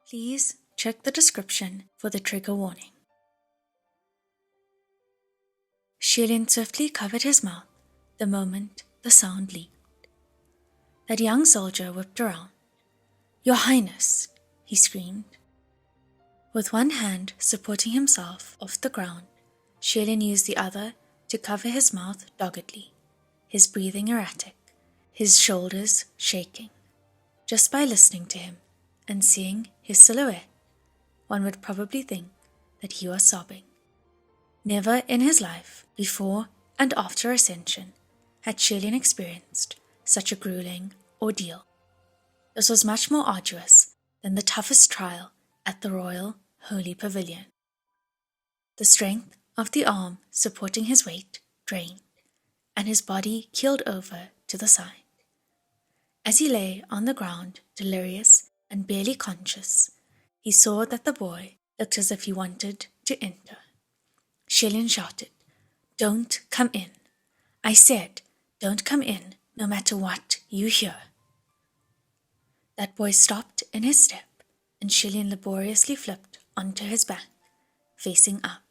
Please check the description for the trigger warning. Shilian swiftly covered his mouth the moment the sound leaked. That young soldier whipped around. "Your Highness!" he screamed. With one hand supporting himself off the ground, Shilian used the other to cover his mouth doggedly, his breathing erratic, his shoulders shaking. Just by listening to him and seeing his silhouette, one would probably think that he was sobbing. Never in his life, before and after Ascension, had Shilian experienced such a grueling ordeal. This was much more arduous than the toughest trial at the Royal Holy Pavilion. The strength of the arm supporting his weight drained, and his body keeled over to the side. As he lay on the ground, delirious and barely conscious, he saw that the boy looked as if he wanted to enter. Shilian shouted, "Don't come in. I said, don't come in, no matter what you hear." That boy stopped in his step, and Shilian laboriously flipped onto his back, facing up,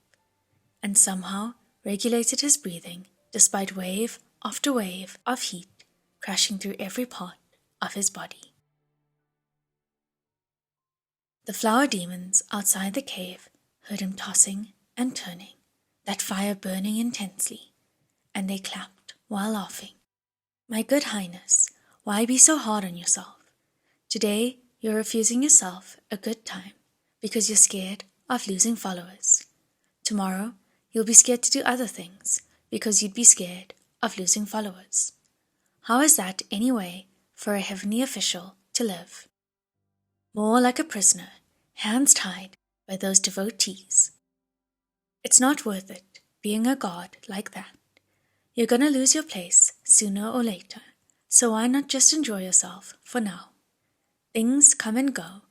and somehow regulated his breathing despite wave after wave of heat crashing through every part of his body. The flower demons outside the cave heard him tossing and turning, that fire burning intensely, and they clapped while laughing. "My good Highness, why be so hard on yourself? Today you're refusing yourself a good time because you're scared of losing followers. Tomorrow you'll be scared to do other things because you'd be scared of losing followers. How is that any way for a heavenly official to live? More like a prisoner, hands tied by those devotees. It's not worth it being a god like that. You're gonna lose your place sooner or later, so why not just enjoy yourself for now? Things come and go,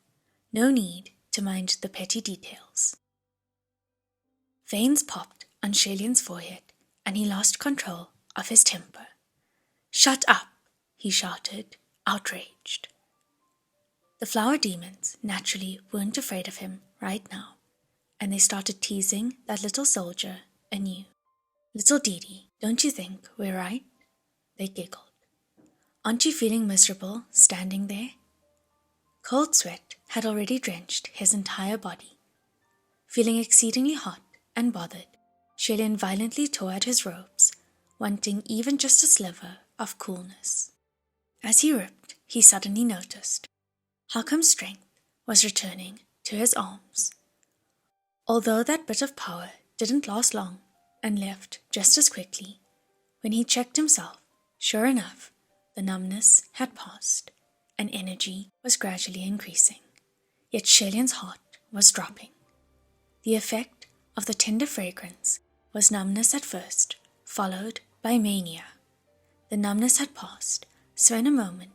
no need to mind the petty details." Veins popped on Shilian's forehead, and he lost control of his temper. "Shut up!" he shouted, outraged. The flower demons naturally weren't afraid of him right now, and they started teasing that little soldier anew. "Little Didi, don't you think we're right?" they giggled. "Aren't you feeling miserable standing there?" Cold sweat had already drenched his entire body. Feeling exceedingly hot and bothered, Shilian violently tore at his robes, wanting even just a sliver of coolness. As he ripped, he suddenly noticed how come strength was returning to his arms. Although that bit of power didn't last long and left just as quickly, when he checked himself, sure enough, the numbness had passed and energy was gradually increasing. Yet Shilian's heart was dropping. The effect of the tender fragrance was numbness at first, followed by mania. The numbness had passed, so in a moment,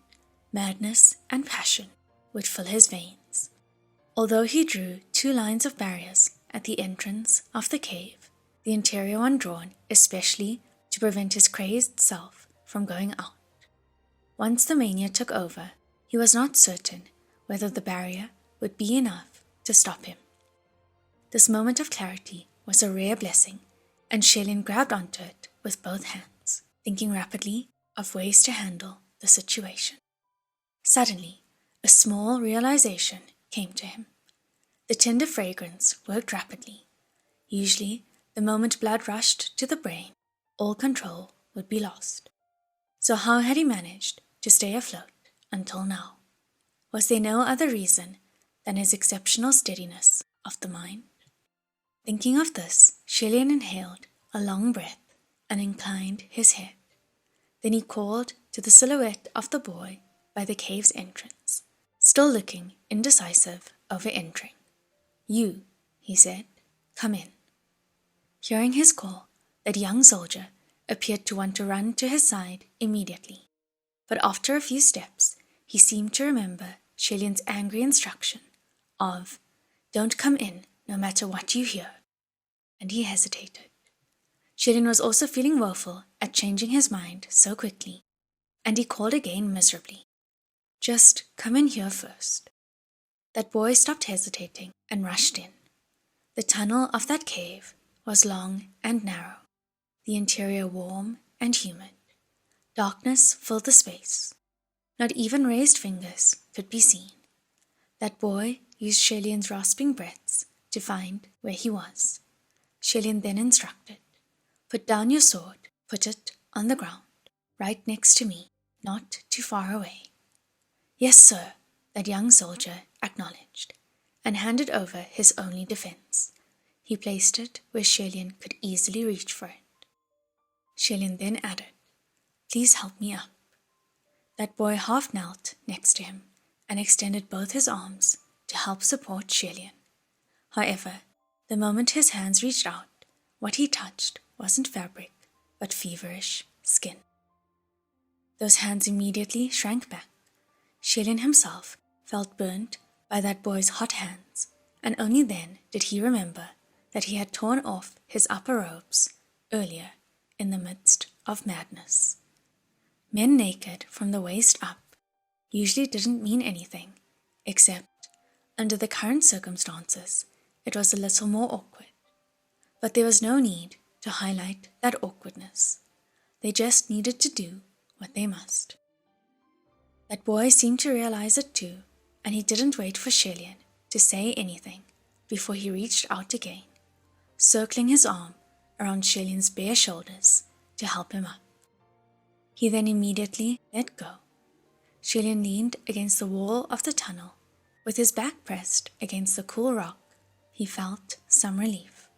madness and passion would fill his veins. Although he drew 2 lines of barriers at the entrance of the cave, the interior one drawn especially to prevent his crazed self from going out. Once the mania took over, he was not certain whether the barrier would be enough to stop him. This moment of clarity was a rare blessing, and Shilian grabbed onto it with both hands, thinking rapidly of ways to handle the situation. Suddenly, a small realization came to him. The tender fragrance worked rapidly. Usually, the moment blood rushed to the brain, all control would be lost. So how had he managed to stay afloat until now? Was there no other reason than his exceptional steadiness of the mind? Thinking of this, Shilian inhaled a long breath and inclined his head. Then he called to the silhouette of the boy by the cave's entrance, still looking indecisive over entering. "You," he said, "come in." Hearing his call, that young soldier appeared to want to run to his side immediately, but after a few steps, he seemed to remember Shilian's angry instruction of, "Don't come in no matter what you hear," and he hesitated. Shilin was also feeling woeful at changing his mind so quickly, and he called again miserably. Just come in here first. That boy stopped hesitating and rushed in. The tunnel of that cave was long and narrow, the interior warm and humid. Darkness filled the space. Not even raised fingers could be seen. That boy used Shalian's rasping breaths to find where he was. Shalian then instructed, "Put down your sword, put it on the ground, right next to me, not too far away." "Yes, sir," that young soldier acknowledged, and handed over his only defense. He placed it where Shalian could easily reach for it. Shalian then added, "Please help me up." That boy half knelt next to him and extended both his arms to help support Shalian. However, the moment his hands reached out, what he touched wasn't fabric, but feverish skin. Those hands immediately shrank back. Shalian himself felt burnt by that boy's hot hands, and only then did he remember that he had torn off his upper robes earlier in the midst of madness. Men naked from the waist up usually didn't mean anything, except, under the current circumstances, it was a little more awkward. But there was no need to highlight that awkwardness. They just needed to do what they must. That boy seemed to realize it too, and he didn't wait for Shalian to say anything before he reached out again, circling his arm around Shalian's bare shoulders to help him up. He then immediately let go. Shalian leaned against the wall of the tunnel. With his back pressed against the cool rock, he felt some relief.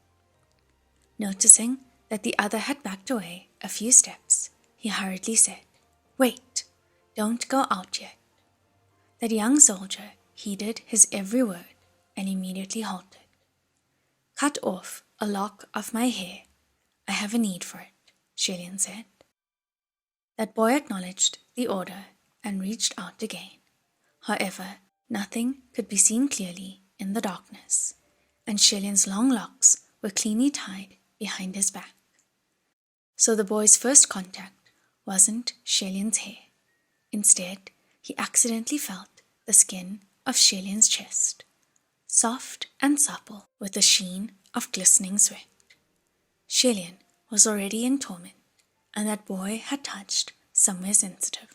Noticing that the other had backed away a few steps, he hurriedly said, "Wait, don't go out yet." That young soldier heeded his every word and immediately halted. "Cut off a lock of my hair. I have a need for it," Shalian said. That boy acknowledged the order and reached out again. However, nothing could be seen clearly in the darkness, and Shalian's long locks were cleanly tied behind his back. So the boy's first contact wasn't Shalian's hair. Instead, he accidentally felt the skin of Shalian's chest, soft and supple with a sheen of glistening sweat. Shalian was already in torment, and that boy had touched somewhere sensitive.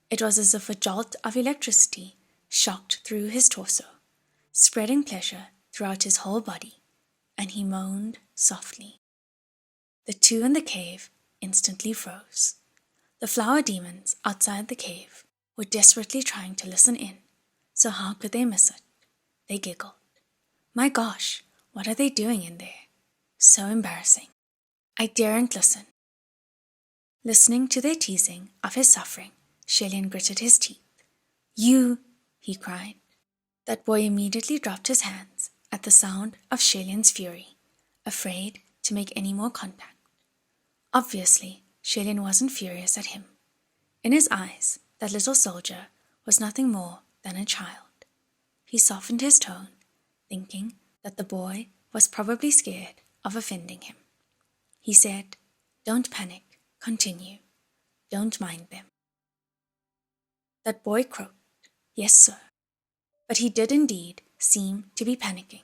It was as if a jolt of electricity shocked through his torso, spreading pleasure throughout his whole body, and he moaned softly. The two in the cave instantly froze. The flower demons outside the cave were desperately trying to listen in, so how could they miss it? They giggled. "My gosh, what are they doing in there? So embarrassing. I daren't listen." Listening to their teasing of his suffering, Shalian gritted his teeth. "You!" he cried. That boy immediately dropped his hands at the sound of Shalian's fury, afraid to make any more contact. Obviously, Shalian wasn't furious at him. In his eyes, that little soldier was nothing more than a child. He softened his tone, thinking that the boy was probably scared of offending him. He said, "Don't panic. Continue. Don't mind them." That boy croaked, "Yes, sir." But he did indeed seem to be panicking,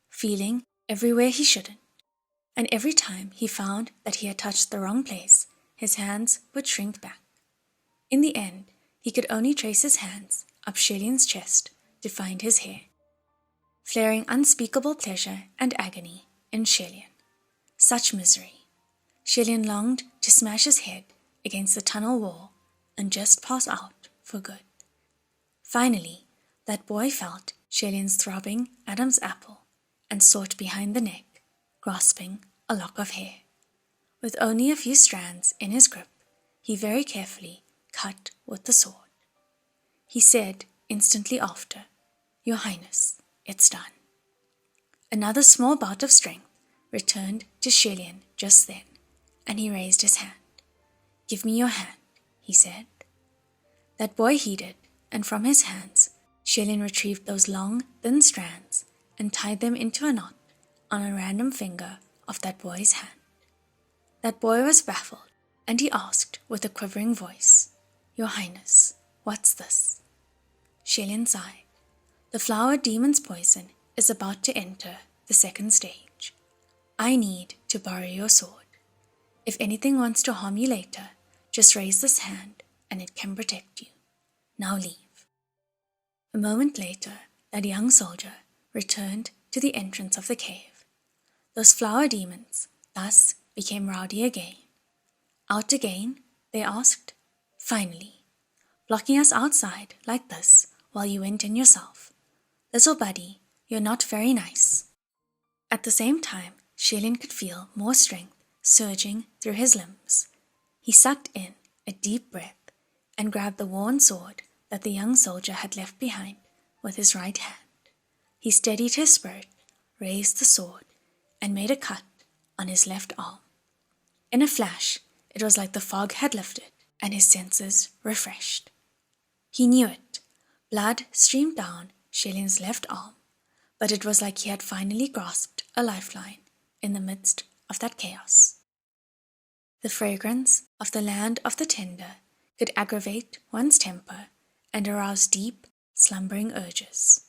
feeling everywhere he shouldn't, and every time he found that he had touched the wrong place, his hands would shrink back. In the end, he could only trace his hands up Shalian's chest to find his hair, flaring unspeakable pleasure and agony in Shalian. Such misery. Shalian longed to smash his head against the tunnel wall and just pass out for good. Finally, that boy felt Shalian's throbbing Adam's apple and sought behind the neck, grasping a lock of hair. With only a few strands in his grip, he very carefully cut with the sword. He said instantly after, "Your Highness, it's done." Another small bout of strength returned to Shalian just then, and he raised his hand. "Give me your hand," he said. That boy heeded, and from his hands, Shalian retrieved those long, thin strands and tied them into a knot on a random finger of that boy's hand. That boy was baffled, and he asked with a quivering voice, "Your Highness, what's this?" Shelian sighed. "The flower demon's poison is about to enter the second stage. I need to borrow your sword. If anything wants to harm you later, just raise this hand and it can protect you. Now leave." A moment later, that young soldier returned to the entrance of the cave. Those flower demons thus became rowdy again. "Out again?" they asked. "Finally. Blocking us outside like this while you went in yourself. Little buddy, you're not very nice." At the same time, Shelian could feel more strength surging through his limbs. He sucked in a deep breath and grabbed the worn sword that the young soldier had left behind with his right hand. He steadied his spirit, raised the sword, and made a cut on his left arm. In a flash, it was like the fog had lifted and his senses refreshed. He knew it. Blood streamed down Shelian's left arm, but it was like he had finally grasped a lifeline in the midst of that chaos. The fragrance of the land of the tender could aggravate one's temper and arouse deep, slumbering urges.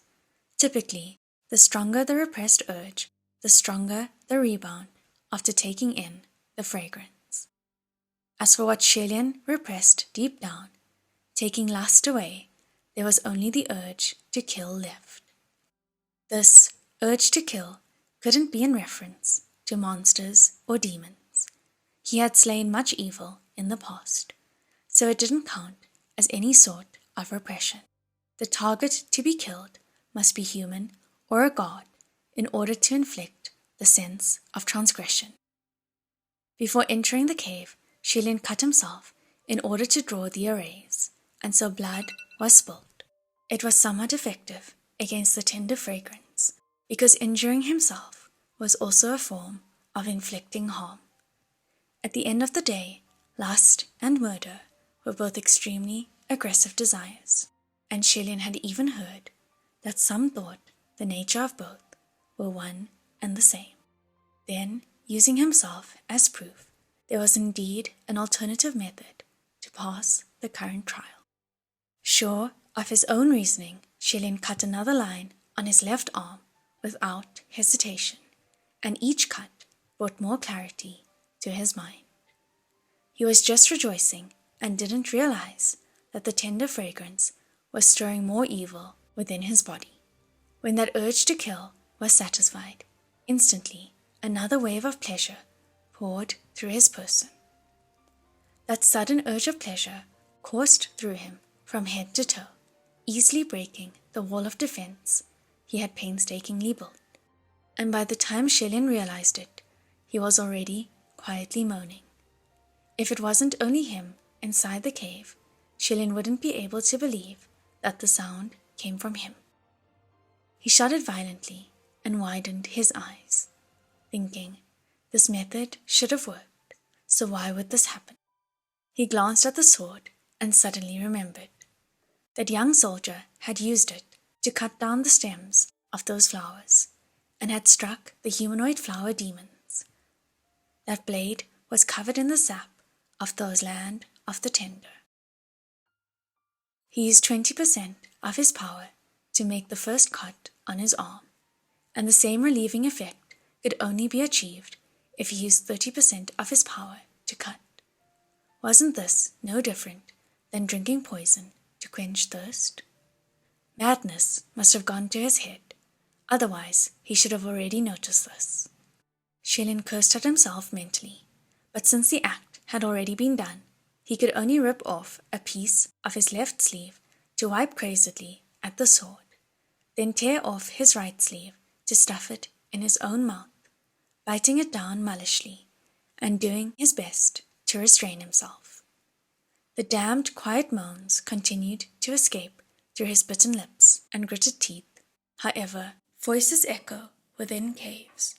Typically, the stronger the repressed urge, the stronger the rebound after taking in the fragrance. As for what Shelian repressed deep down, taking lust away, there was only the urge to kill left. This urge to kill couldn't be in reference to monsters or demons. He had slain much evil in the past, so it didn't count as any sort of repression. The target to be killed must be human or a god in order to inflict the sense of transgression. Before entering the cave, Shelian cut himself in order to draw the arrays, and so blood was spilled. It was somewhat effective against the tender fragrance, because injuring himself was also a form of inflicting harm. At the end of the day, lust and murder were both extremely aggressive desires, and Shelian had even heard that some thought the nature of both were one and the same. Then, using himself as proof, there was indeed an alternative method to pass the current trial. Sure of his own reasoning, Shelian cut another line on his left arm without hesitation, and each cut brought more clarity to his mind. He was just rejoicing and didn't realize that the tender fragrance was stirring more evil within his body. When that urge to kill was satisfied, instantly another wave of pleasure poured through his person. That sudden urge of pleasure coursed through him from head to toe, easily breaking the wall of defense he had painstakingly built. And by the time Shelian realized it, he was already quietly moaning. If it wasn't only him inside the cave, Shelian wouldn't be able to believe that the sound came from him. He shuddered violently and widened his eyes, thinking, this method should have worked, so why would this happen? He glanced at the sword and suddenly remembered. That young soldier had used it to cut down the stems of those flowers and had struck the humanoid flower demons. That blade was covered in the sap of those land of the tender. He used 20% of his power to make the first cut on his arm, and the same relieving effect could only be achieved if he used 30% of his power to cut. Wasn't this no different than drinking poison to quench thirst? Madness must have gone to his head, otherwise he should have already noticed this. Shelian cursed at himself mentally, but since the act had already been done, he could only rip off a piece of his left sleeve to wipe crazedly at the sword, then tear off his right sleeve to stuff it in his own mouth, biting it down maliciously and doing his best to restrain himself. The damned quiet moans continued to escape through his bitten lips and gritted teeth. However, voices echo within caves,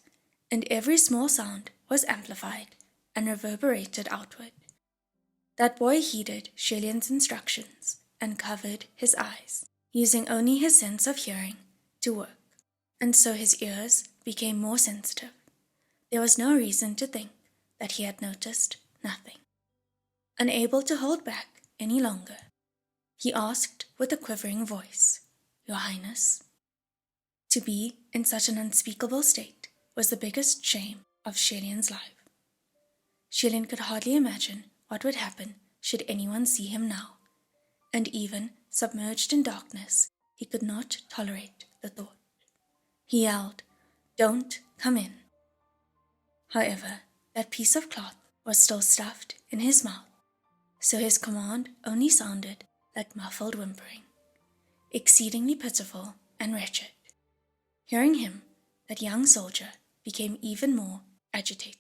and every small sound was amplified and reverberated outward. That boy heeded Shelian's instructions and covered his eyes, using only his sense of hearing to work, and so his ears became more sensitive. There was no reason to think that he had noticed nothing. Unable to hold back any longer, he asked with a quivering voice, "Your Highness?" To be in such an unspeakable state was the biggest shame of Shelian's life. Shelian could hardly imagine what would happen should anyone see him now, and even submerged in darkness, he could not tolerate the thought. He yelled, "Don't come in." However, that piece of cloth was still stuffed in his mouth, so his command only sounded like muffled whimpering, exceedingly pitiful and wretched. Hearing him, that young soldier became even more agitated.